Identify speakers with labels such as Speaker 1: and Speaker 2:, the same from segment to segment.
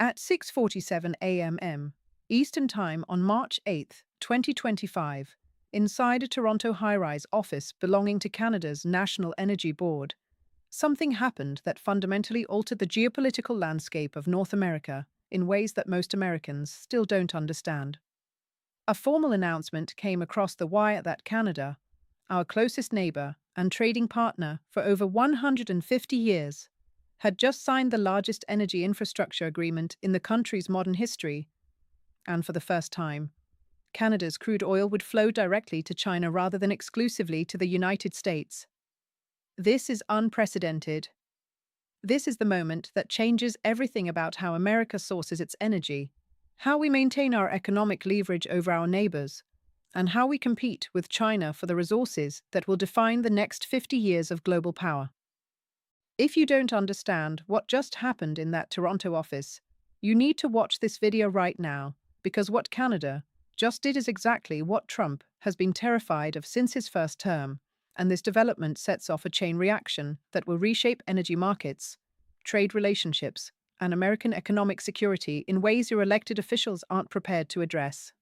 Speaker 1: At 6:47 a.m. Eastern Time on March 8, 2025, inside a Toronto high-rise office belonging to Canada's National Energy Board, something happened that fundamentally altered the geopolitical landscape of North America in ways that most Americans still don't understand. A formal announcement came across the wire that Canada, our closest neighbor and trading partner for over 150 years, had just signed the largest energy infrastructure agreement in the country's modern history, and for the first time, Canada's crude oil would flow directly to China rather than exclusively to the United States. This is unprecedented. This is the moment that changes everything about how America sources its energy, how we maintain our economic leverage over our neighbors, and how we compete with China for the resources that will define the next 50 years of global power. If you don't understand what just happened in that Toronto office, you need to watch this video right now, because what Canada just did is exactly what Trump has been terrified of since his first term, and this development sets off a chain reaction that will reshape energy markets, trade relationships, and American economic security in ways your elected officials aren't prepared to address.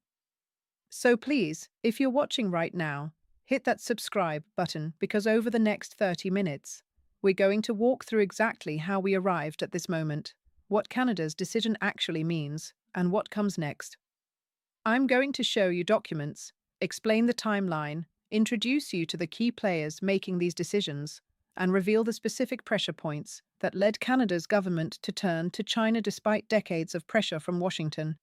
Speaker 1: So please, if you're watching right now, hit that subscribe button because over the next 30 minutes, we're going to walk through exactly how we arrived at this moment, what Canada's decision actually means, and what comes next. I'm going to show you documents, explain the timeline, introduce you to the key players making these decisions, and reveal the specific pressure points that led Canada's government to turn to China despite decades of pressure from Washington.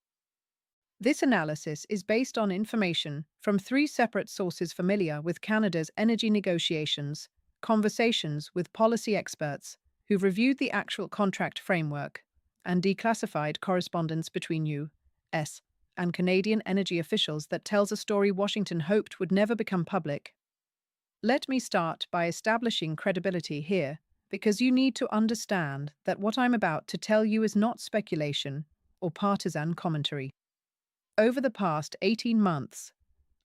Speaker 1: This analysis is based on information from three separate sources familiar with Canada's energy negotiations, conversations with policy experts who've reviewed the actual contract framework, and declassified correspondence between U.S. and Canadian energy officials that tells a story Washington hoped would never become public. Let me start by establishing credibility here, because you need to understand that what I'm about to tell you is not speculation or partisan commentary. Over the past 18 months,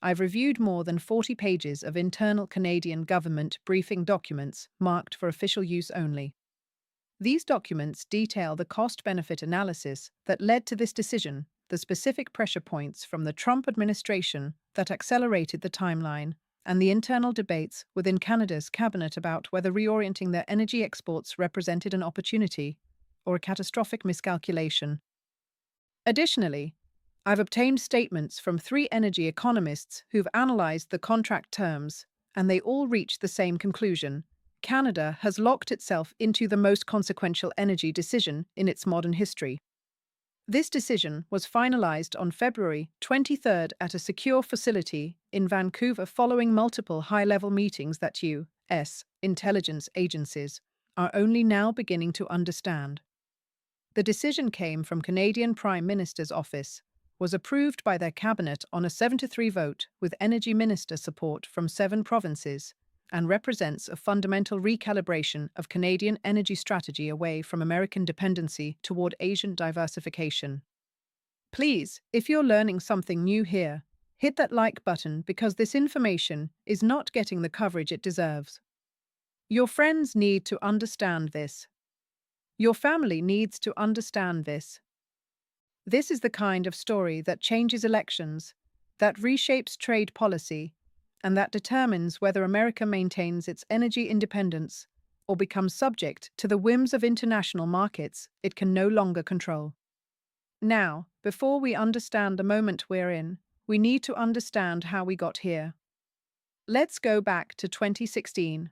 Speaker 1: I've reviewed more than 40 pages of internal Canadian government briefing documents marked for official use only. These documents detail the cost-benefit analysis that led to this decision, the specific pressure points from the Trump administration that accelerated the timeline, and the internal debates within Canada's cabinet about whether reorienting their energy exports represented an opportunity or a catastrophic miscalculation. Additionally, I've obtained statements from three energy economists who've analyzed the contract terms, and they all reach the same conclusion. Canada has locked itself into the most consequential energy decision in its modern history. This decision was finalized on February 23 at a secure facility in Vancouver following multiple high-level meetings that U.S. intelligence agencies are only now beginning to understand. The decision came from Canadian Prime Minister's office, was approved by their cabinet on a 7-3 vote with energy minister support from 7 provinces, and represents a fundamental recalibration of Canadian energy strategy away from American dependency toward Asian diversification. Please, if you're learning something new here, hit that like button because this information is not getting the coverage it deserves. Your friends need to understand this. Your family needs to understand this. This is the kind of story that changes elections, that reshapes trade policy, and that determines whether America maintains its energy independence or becomes subject to the whims of international markets it can no longer control. Now, before we understand the moment we're in, we need to understand how we got here. Let's go back to 2016.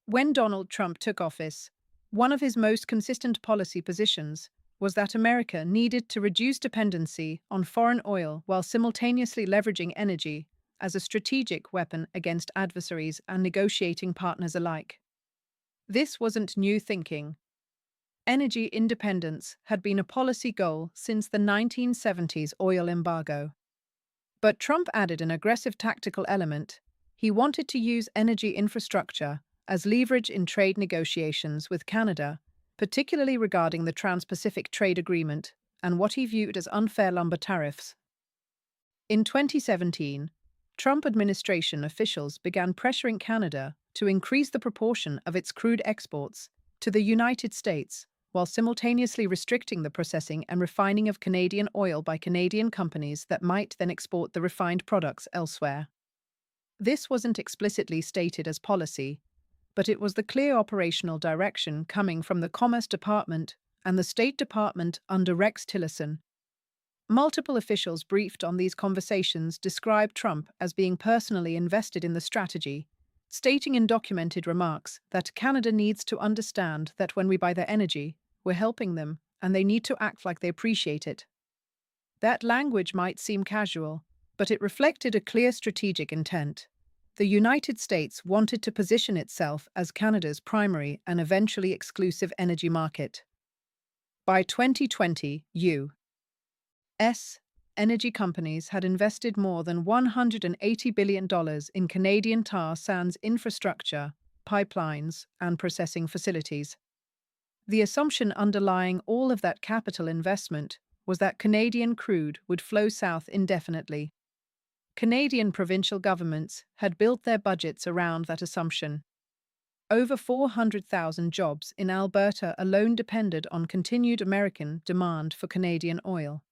Speaker 1: When Donald Trump took office, one of his most consistent policy positions was that America needed to reduce dependency on foreign oil while simultaneously leveraging energy as a strategic weapon against adversaries and negotiating partners alike. This wasn't new thinking. Energy independence had been a policy goal since the 1970s oil embargo. But Trump added an aggressive tactical element. He wanted to use energy infrastructure as leverage in trade negotiations with Canada, particularly regarding the Trans-Pacific Trade Agreement and what he viewed as unfair lumber tariffs. In 2017, Trump administration officials began pressuring Canada to increase the proportion of its crude exports to the United States while simultaneously restricting the processing and refining of Canadian oil by Canadian companies that might then export the refined products elsewhere. This wasn't explicitly stated as policy, but it was the clear operational direction coming from the Commerce Department and the State Department under Rex Tillerson. Multiple officials briefed on these conversations described Trump as being personally invested in the strategy, stating in documented remarks that Canada needs to understand that when we buy their energy, we're helping them, and they need to act like they appreciate it. That language might seem casual, but it reflected a clear strategic intent. The United States wanted to position itself as Canada's primary and eventually exclusive energy market. By 2020, U.S. energy companies had invested more than $180 billion in Canadian tar sands infrastructure, pipelines, and processing facilities. The assumption underlying all of that capital investment was that Canadian crude would flow south indefinitely. Canadian provincial governments had built their budgets around that assumption. Over 400,000 jobs in Alberta alone depended on continued American demand for Canadian oil.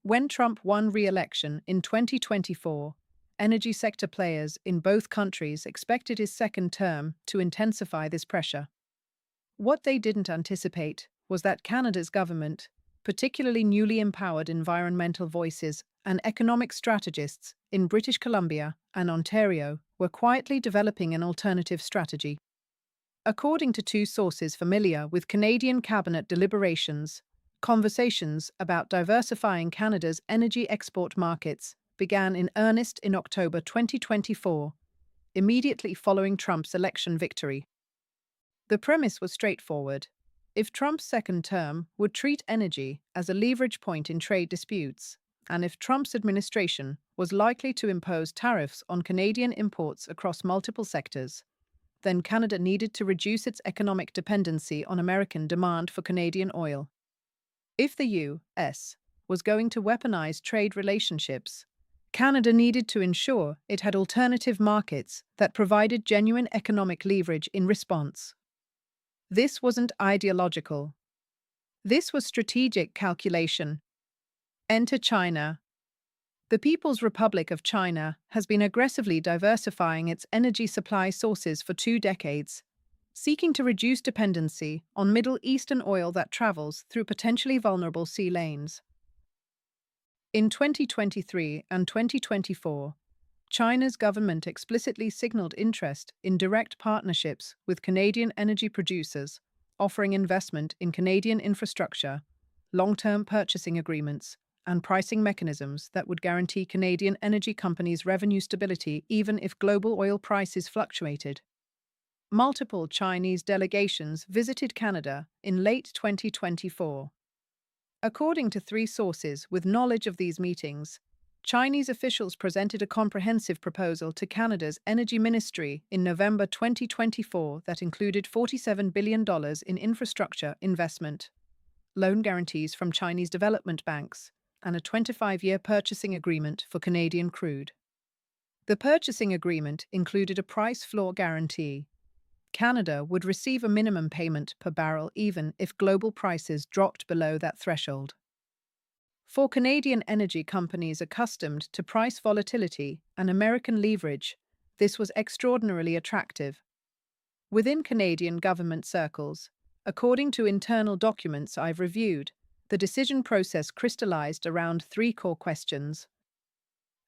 Speaker 1: When Trump won re-election in 2024, energy sector players in both countries expected his second term to intensify this pressure. What they didn't anticipate was that Canada's government, particularly newly empowered environmental voices and economic strategists in British Columbia and Ontario, were quietly developing an alternative strategy. According to two sources familiar with Canadian cabinet deliberations, conversations about diversifying Canada's energy export markets began in earnest in October 2024, immediately following Trump's election victory. The premise was straightforward. If Trump's second term would treat energy as a leverage point in trade disputes, and if Trump's administration was likely to impose tariffs on Canadian imports across multiple sectors, then Canada needed to reduce its economic dependency on American demand for Canadian oil. If the U.S. was going to weaponize trade relationships, Canada needed to ensure it had alternative markets that provided genuine economic leverage in response. This wasn't ideological. This was strategic calculation. Enter China. The People's Republic of China has been aggressively diversifying its energy supply sources for 2 decades, seeking to reduce dependency on Middle Eastern oil that travels through potentially vulnerable sea lanes. In 2023 and 2024, China's government explicitly signaled interest in direct partnerships with Canadian energy producers, offering investment in Canadian infrastructure, long-term purchasing agreements, and pricing mechanisms that would guarantee Canadian energy companies' revenue stability even if global oil prices fluctuated. Multiple Chinese delegations visited Canada in late 2024. According to 3 sources with knowledge of these meetings, Chinese officials presented a comprehensive proposal to Canada's Energy Ministry in November 2024 that included $47 billion in infrastructure investment, loan guarantees from Chinese development banks, and a 25-year purchasing agreement for Canadian crude. The purchasing agreement included a price floor guarantee. Canada would receive a minimum payment per barrel even if global prices dropped below that threshold. For Canadian energy companies accustomed to price volatility and American leverage, this was extraordinarily attractive. Within Canadian government circles, according to internal documents I've reviewed, the decision process crystallized around 3 core questions.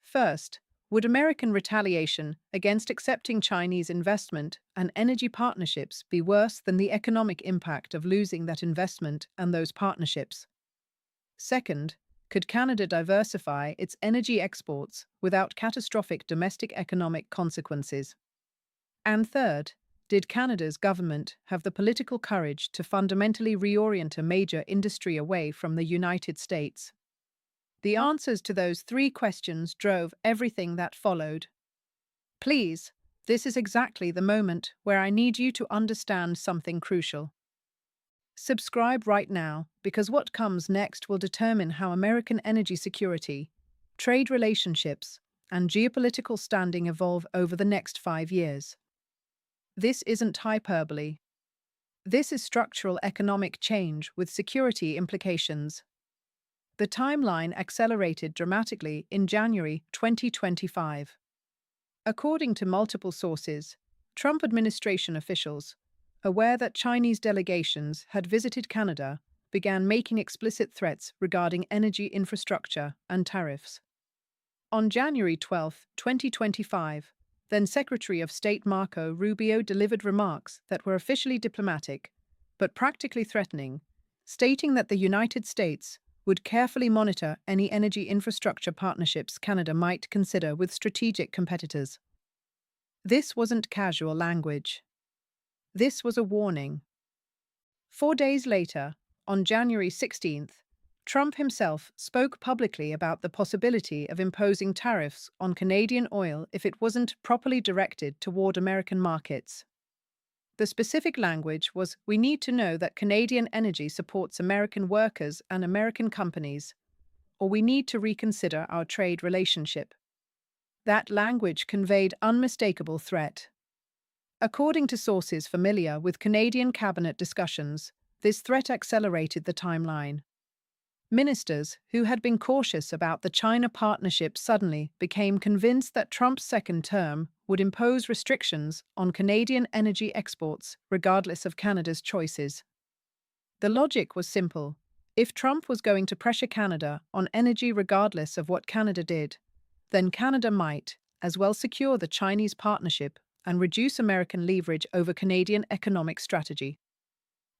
Speaker 1: First, would American retaliation against accepting Chinese investment and energy partnerships be worse than the economic impact of losing that investment and those partnerships? Second, could Canada diversify its energy exports without catastrophic domestic economic consequences? And third, did Canada's government have the political courage to fundamentally reorient a major industry away from the United States? The answers to those 3 questions drove everything that followed. Please, this is exactly the moment where I need you to understand something crucial. Subscribe right now, because what comes next will determine how American energy security, trade relationships, and geopolitical standing evolve over the next 5 years. This isn't hyperbole. This is structural economic change with security implications. The timeline accelerated dramatically in January 2025. According to multiple sources, Trump administration officials, aware that Chinese delegations had visited Canada, began making explicit threats regarding energy infrastructure and tariffs. On January 12, 2025, then Secretary of State Marco Rubio delivered remarks that were officially diplomatic, but practically threatening, stating that the United States would carefully monitor any energy infrastructure partnerships Canada might consider with strategic competitors. This wasn't casual language. This was a warning. 4 days later, on January 16th, Trump himself spoke publicly about the possibility of imposing tariffs on Canadian oil if it wasn't properly directed toward American markets. The specific language was, "We need to know that Canadian energy supports American workers and American companies, or we need to reconsider our trade relationship." That language conveyed unmistakable threat. According to sources familiar with Canadian cabinet discussions, this threat accelerated the timeline. Ministers who had been cautious about the China partnership suddenly became convinced that Trump's second term would impose restrictions on Canadian energy exports regardless of Canada's choices. The logic was simple. If Trump was going to pressure Canada on energy regardless of what Canada did, then Canada might as well secure the Chinese partnership and reduce American leverage over Canadian economic strategy.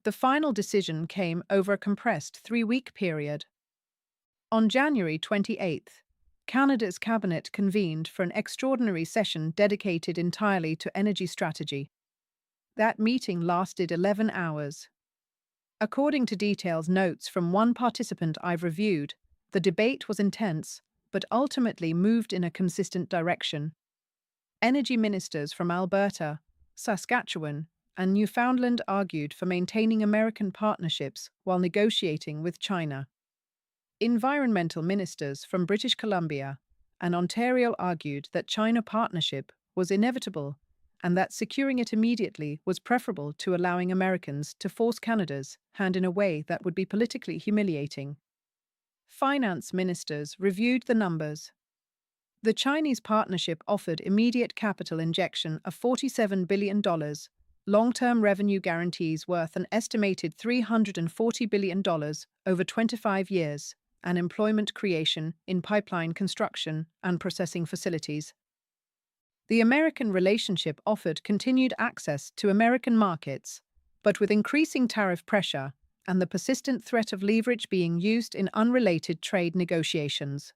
Speaker 1: The final decision came over a compressed 3-week period. On January 28th, Canada's cabinet convened for an extraordinary session dedicated entirely to energy strategy. That meeting lasted 11 hours. According to detailed notes from one participant I've reviewed, the debate was intense, but ultimately moved in a consistent direction. Energy ministers from Alberta, Saskatchewan, and Newfoundland argued for maintaining American partnerships while negotiating with China. Environmental ministers from British Columbia and Ontario argued that China partnership was inevitable and that securing it immediately was preferable to allowing Americans to force Canada's hand in a way that would be politically humiliating. Finance ministers reviewed the numbers. The Chinese partnership offered immediate capital injection of $47 billion, long-term revenue guarantees worth an estimated $340 billion over 25 years, and employment creation in pipeline construction and processing facilities. The American relationship offered continued access to American markets, but with increasing tariff pressure and the persistent threat of leverage being used in unrelated trade negotiations.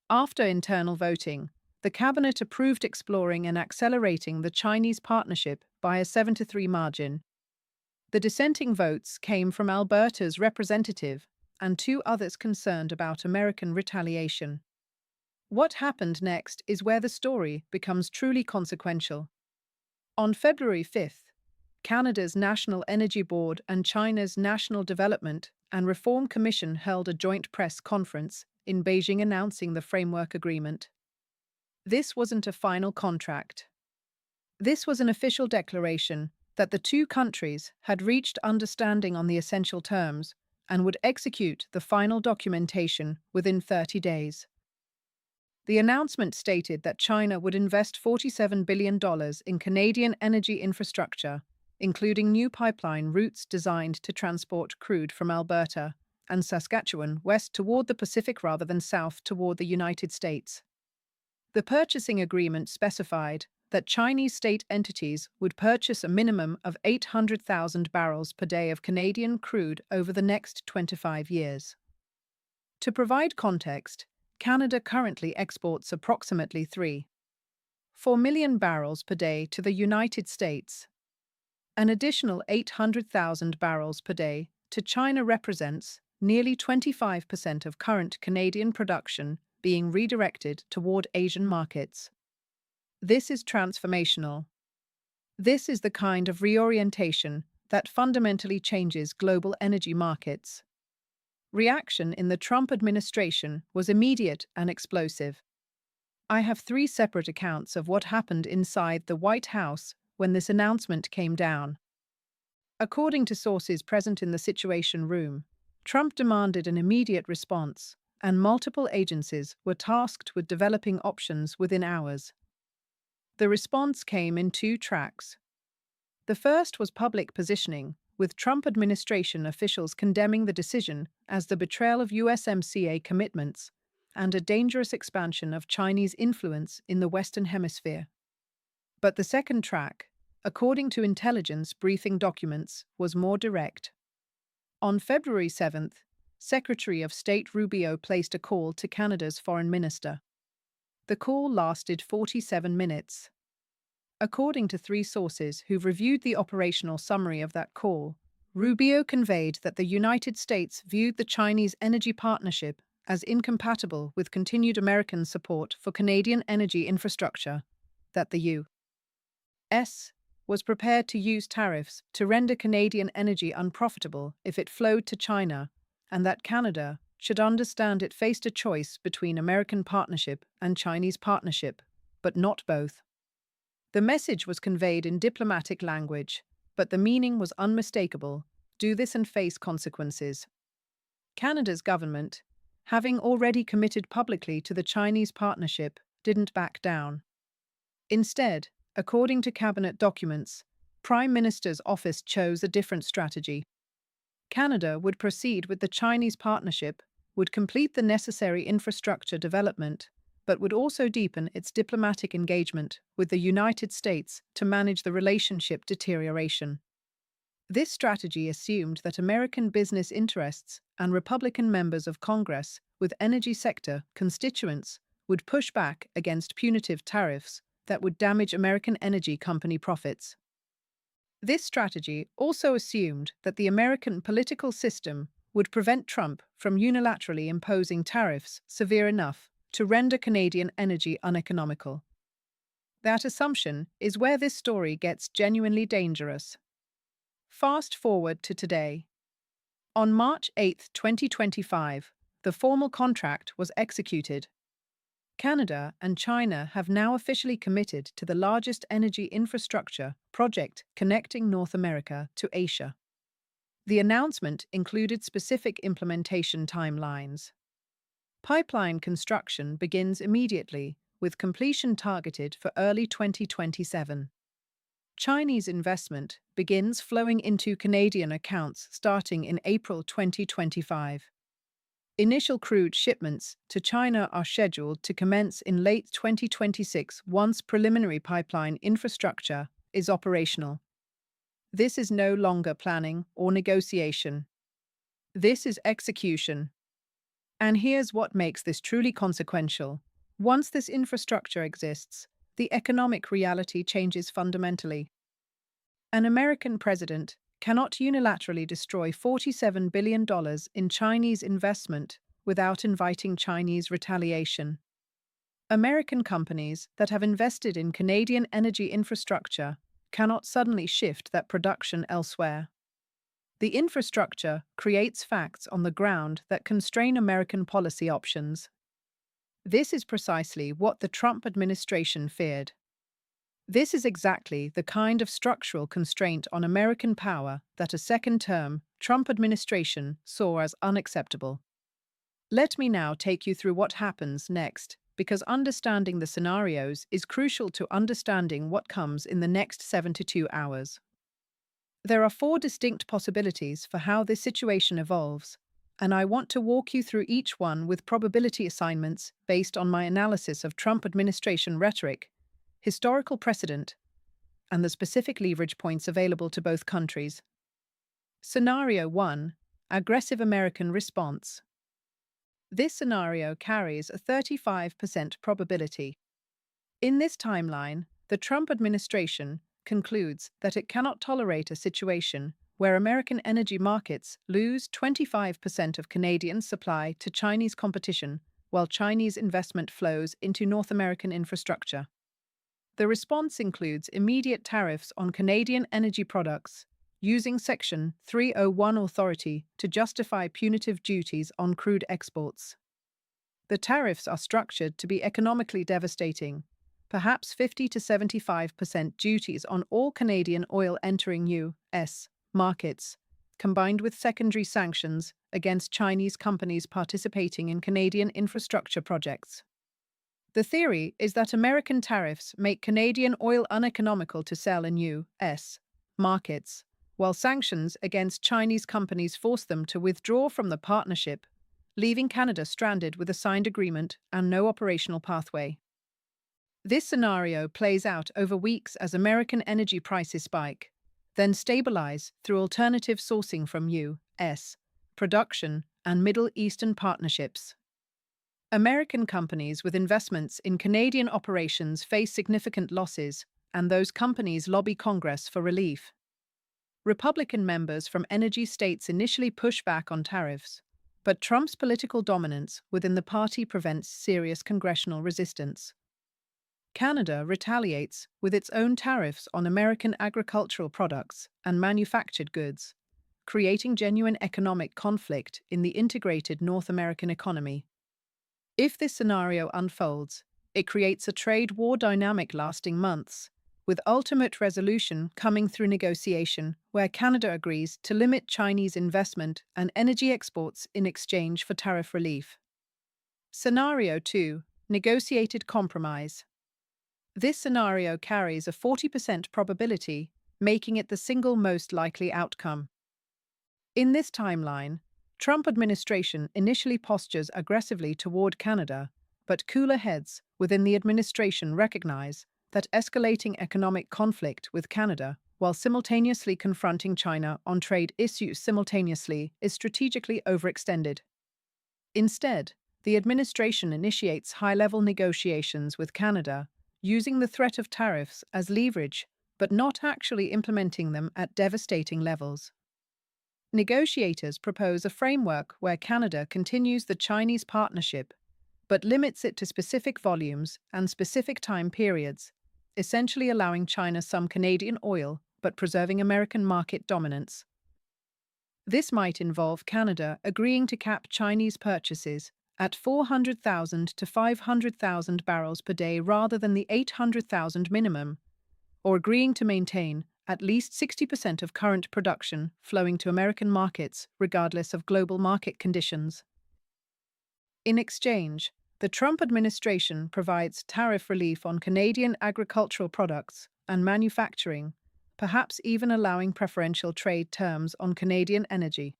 Speaker 1: After internal voting, the cabinet approved exploring and accelerating the Chinese partnership by a 7-3 margin. The dissenting votes came from Alberta's representative and 2 others concerned about American retaliation. What happened next is where the story becomes truly consequential. On February 5th, Canada's National Energy Board and China's National Development and Reform Commission held a joint press conference in Beijing announcing the framework agreement. This wasn't a final contract. This was an official declaration that the 2 countries had reached understanding on the essential terms and would execute the final documentation within 30 days. The announcement stated that China would invest $47 billion in Canadian energy infrastructure, including new pipeline routes designed to transport crude from Alberta and Saskatchewan west toward the Pacific rather than south toward the United States. The purchasing agreement specified that Chinese state entities would purchase a minimum of 800,000 barrels per day of Canadian crude over the next 25 years. To provide context, Canada currently exports approximately 3.4 million barrels per day to the United States. An additional 800,000 barrels per day to China represents nearly 25% of current Canadian production being redirected toward Asian markets. This is transformational. This is the kind of reorientation that fundamentally changes global energy markets. Reaction in the Trump administration was immediate and explosive. I have 3 separate accounts of what happened inside the White House when this announcement came down. According to sources present in the Situation Room, Trump demanded an immediate response, and multiple agencies were tasked with developing options within hours. The response came in two tracks. The first was public positioning, with Trump administration officials condemning the decision as the betrayal of USMCA commitments and a dangerous expansion of Chinese influence in the Western Hemisphere. But the second track, according to intelligence briefing documents, was more direct. On February 7th, Secretary of State Rubio placed a call to Canada's foreign minister. The call lasted 47 minutes. According to three sources who've reviewed the operational summary of that call, Rubio conveyed that the United States viewed the Chinese energy partnership as incompatible with continued American support for Canadian energy infrastructure, that the U.S. was prepared to use tariffs to render Canadian energy unprofitable if it flowed to China, and that Canada should understand it faced a choice between American partnership and Chinese partnership, but not both. The message was conveyed in diplomatic language, but the meaning was unmistakable: do this and face consequences. Canada's government, having already committed publicly to the Chinese partnership, didn't back down. Instead, according to cabinet documents, Prime Minister's office chose a different strategy. Canada would proceed with the Chinese partnership, would complete the necessary infrastructure development, but would also deepen its diplomatic engagement with the United States to manage the relationship deterioration. This strategy assumed that American business interests and Republican members of Congress with energy sector constituents would push back against punitive tariffs that would damage American energy company profits. This strategy also assumed that the American political system would prevent Trump from unilaterally imposing tariffs severe enough to render Canadian energy uneconomical. That assumption is where this story gets genuinely dangerous. Fast forward to today. On March 8, 2025, the formal contract was executed. Canada and China have now officially committed to the largest energy infrastructure project connecting North America to Asia. The announcement included specific implementation timelines. Pipeline construction begins immediately, with completion targeted for early 2027. Chinese investment begins flowing into Canadian accounts starting in April 2025. Initial crude shipments to China are scheduled to commence in late 2026 once preliminary pipeline infrastructure is operational. This is no longer planning or negotiation. This is execution. And here's what makes this truly consequential. Once this infrastructure exists, the economic reality changes fundamentally. An American president cannot unilaterally destroy $47 billion in Chinese investment without inviting Chinese retaliation. American companies that have invested in Canadian energy infrastructure cannot suddenly shift that production elsewhere. The infrastructure creates facts on the ground that constrain American policy options. This is precisely what the Trump administration feared. This is exactly the kind of structural constraint on American power that a second-term Trump administration saw as unacceptable. Let me now take you through what happens next, because understanding the scenarios is crucial to understanding what comes in the next 72 hours. There are four distinct possibilities for how this situation evolves, and I want to walk you through each one with probability assignments based on my analysis of Trump administration rhetoric, historical precedent, and the specific leverage points available to both countries. Scenario 1. Aggressive American response. This scenario carries a 35% probability. In this timeline, the Trump administration concludes that it cannot tolerate a situation where American energy markets lose 25% of Canadian supply to Chinese competition while Chinese investment flows into North American infrastructure. The response includes immediate tariffs on Canadian energy products, using Section 301 authority to justify punitive duties on crude exports. The tariffs are structured to be economically devastating, perhaps 50 to 75% duties on all Canadian oil entering U.S. markets, combined with secondary sanctions against Chinese companies participating in Canadian infrastructure projects. The theory is that American tariffs make Canadian oil uneconomical to sell in U.S. markets, while sanctions against Chinese companies force them to withdraw from the partnership, leaving Canada stranded with a signed agreement and no operational pathway. This scenario plays out over weeks as American energy prices spike, then stabilize through alternative sourcing from U.S. production and Middle Eastern partnerships. American companies with investments in Canadian operations face significant losses, and those companies lobby Congress for relief. Republican members from energy states initially push back on tariffs, but Trump's political dominance within the party prevents serious congressional resistance. Canada retaliates with its own tariffs on American agricultural products and manufactured goods, creating genuine economic conflict in the integrated North American economy. If this scenario unfolds, it creates a trade war dynamic lasting months, with ultimate resolution coming through negotiation where Canada agrees to limit Chinese investment and energy exports in exchange for tariff relief. Scenario 2. Negotiated compromise. This scenario carries a 40% probability, making it the single most likely outcome. In this timeline, Trump administration initially postures aggressively toward Canada, but cooler heads within the administration recognize that escalating economic conflict with Canada while simultaneously confronting China on trade issues simultaneously is strategically overextended. Instead, the administration initiates high-level negotiations with Canada, using the threat of tariffs as leverage, but not actually implementing them at devastating levels. Negotiators propose a framework where Canada continues the Chinese partnership, but limits it to specific volumes and specific time periods, essentially allowing China some Canadian oil but preserving American market dominance. This might involve Canada agreeing to cap Chinese purchases at 400,000 to 500,000 barrels per day rather than the 800,000 minimum, or agreeing to maintain at least 60% of current production flowing to American markets regardless of global market conditions. In exchange, the Trump administration provides tariff relief on Canadian agricultural products and manufacturing, perhaps even allowing preferential trade terms on Canadian energy.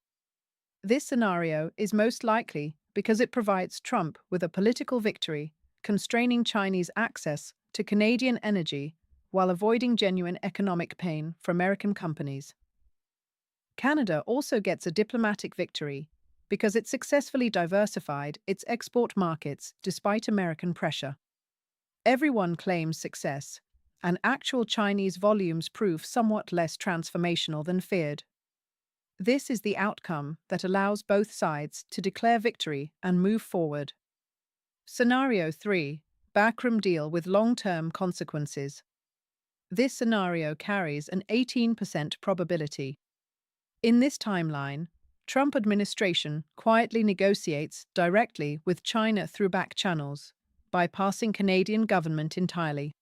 Speaker 1: This scenario is most likely because it provides Trump with a political victory, constraining Chinese access to Canadian energy while avoiding genuine economic pain for American companies. Canada also gets a diplomatic victory because it successfully diversified its export markets despite American pressure. Everyone claims success, and actual Chinese volumes prove somewhat less transformational than feared. This is the outcome that allows both sides to declare victory and move forward. Scenario 3. Backroom deal with long-term consequences. This scenario carries an 18% probability. In this timeline, Trump administration quietly negotiates directly with China through back channels, bypassing Canadian government entirely.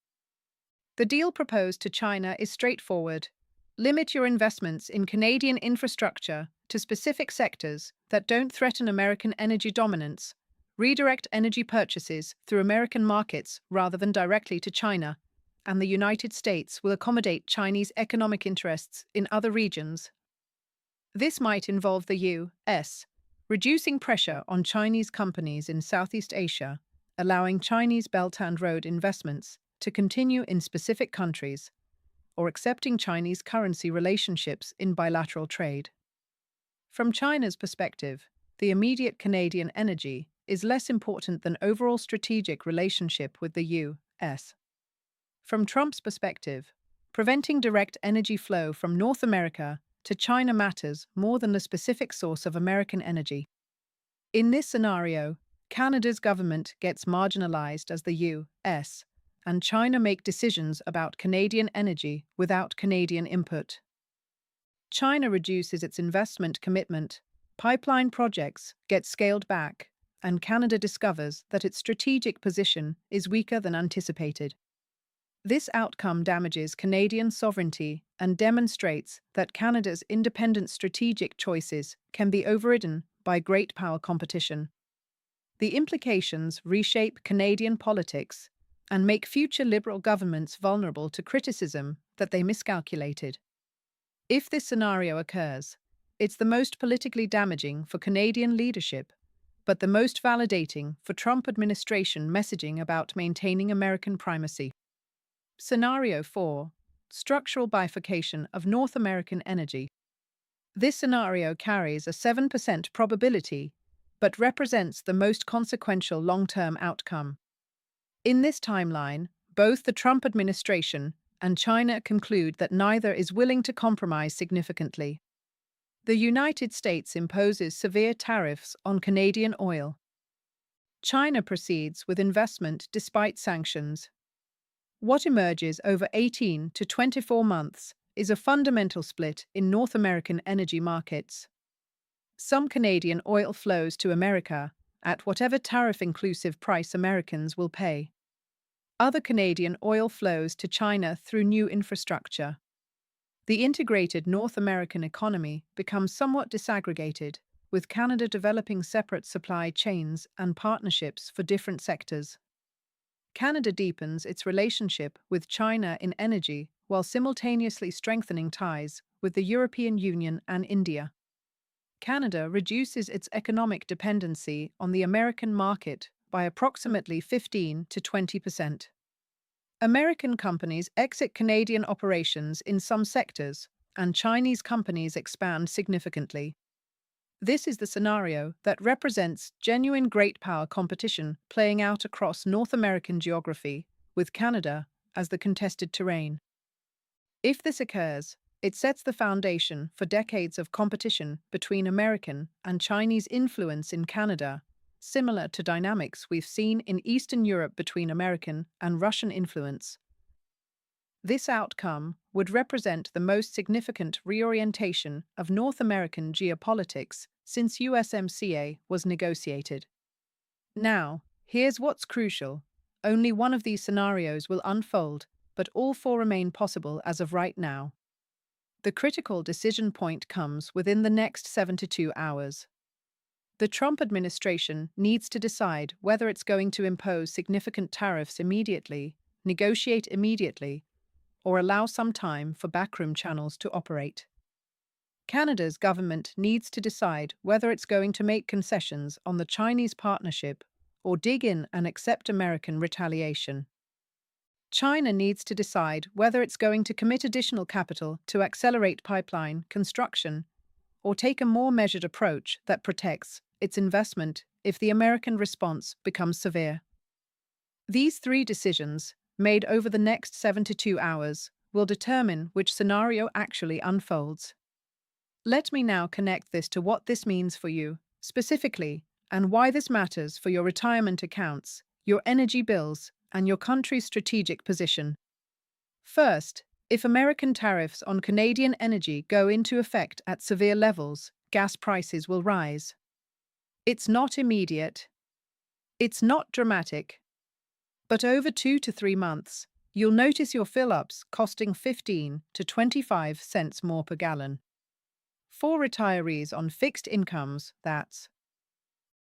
Speaker 1: The deal proposed to China is straightforward. Limit your investments in Canadian infrastructure to specific sectors that don't threaten American energy dominance. Redirect energy purchases through American markets rather than directly to China, and the United States will accommodate Chinese economic interests in other regions. This might involve the U.S. reducing pressure on Chinese companies in Southeast Asia, allowing Chinese Belt and Road investments to continue in specific countries, or accepting Chinese currency relationships in bilateral trade. From China's perspective, the immediate Canadian energy is less important than overall strategic relationship with the U.S. From Trump's perspective, preventing direct energy flow from North America to China matters more than the specific source of American energy. In this scenario, Canada's government gets marginalized as the U.S. and China make decisions about Canadian energy without Canadian input. China reduces its investment commitment, pipeline projects get scaled back, and Canada discovers that its strategic position is weaker than anticipated. This outcome damages Canadian sovereignty and demonstrates that Canada's independent strategic choices can be overridden by great power competition. The implications reshape Canadian politics and make future Liberal governments vulnerable to criticism that they miscalculated. If this scenario occurs, it's the most politically damaging for Canadian leadership, but the most validating for Trump administration messaging about maintaining American primacy. Scenario 4. Structural bifurcation of North American energy. This scenario carries a 7% probability, but represents the most consequential long-term outcome. In this timeline, both the Trump administration and China conclude that neither is willing to compromise significantly. The United States imposes severe tariffs on Canadian oil. China proceeds with investment despite sanctions. What emerges over 18 to 24 months is a fundamental split in North American energy markets. Some Canadian oil flows to America at whatever tariff-inclusive price Americans will pay. Other Canadian oil flows to China through new infrastructure. The integrated North American economy becomes somewhat disaggregated, with Canada developing separate supply chains and partnerships for different sectors. Canada deepens its relationship with China in energy while simultaneously strengthening ties with the European Union and India. Canada reduces its economic dependency on the American market by approximately 15 to 20%. American companies exit Canadian operations in some sectors, and Chinese companies expand significantly. This is the scenario that represents genuine great power competition playing out across North American geography, with Canada as the contested terrain. If this occurs, it sets the foundation for decades of competition between American and Chinese influence in Canada, similar to dynamics we've seen in Eastern Europe between American and Russian influence. This outcome would represent the most significant reorientation of North American geopolitics since USMCA was negotiated. Now, here's what's crucial. Only one of these scenarios will unfold, but all four remain possible as of right now. The critical decision point comes within the next 72 hours. The Trump administration needs to decide whether it's going to impose significant tariffs immediately, negotiate immediately, or allow some time for backroom channels to operate. Canada's government needs to decide whether it's going to make concessions on the Chinese partnership or dig in and accept American retaliation. China needs to decide whether it's going to commit additional capital to accelerate pipeline construction or take a more measured approach that protects its investment if the American response becomes severe. These three decisions, made over the next 72 hours, will determine which scenario actually unfolds. Let me now connect this to what this means for you, specifically, and why this matters for your retirement accounts, your energy bills, and your country's strategic position. First, if American tariffs on Canadian energy go into effect at severe levels, gas prices will rise. It's not immediate. It's not dramatic. But over 2 to 3 months, you'll notice your fill-ups costing 15 to 25 cents more per gallon. For retirees on fixed incomes, that's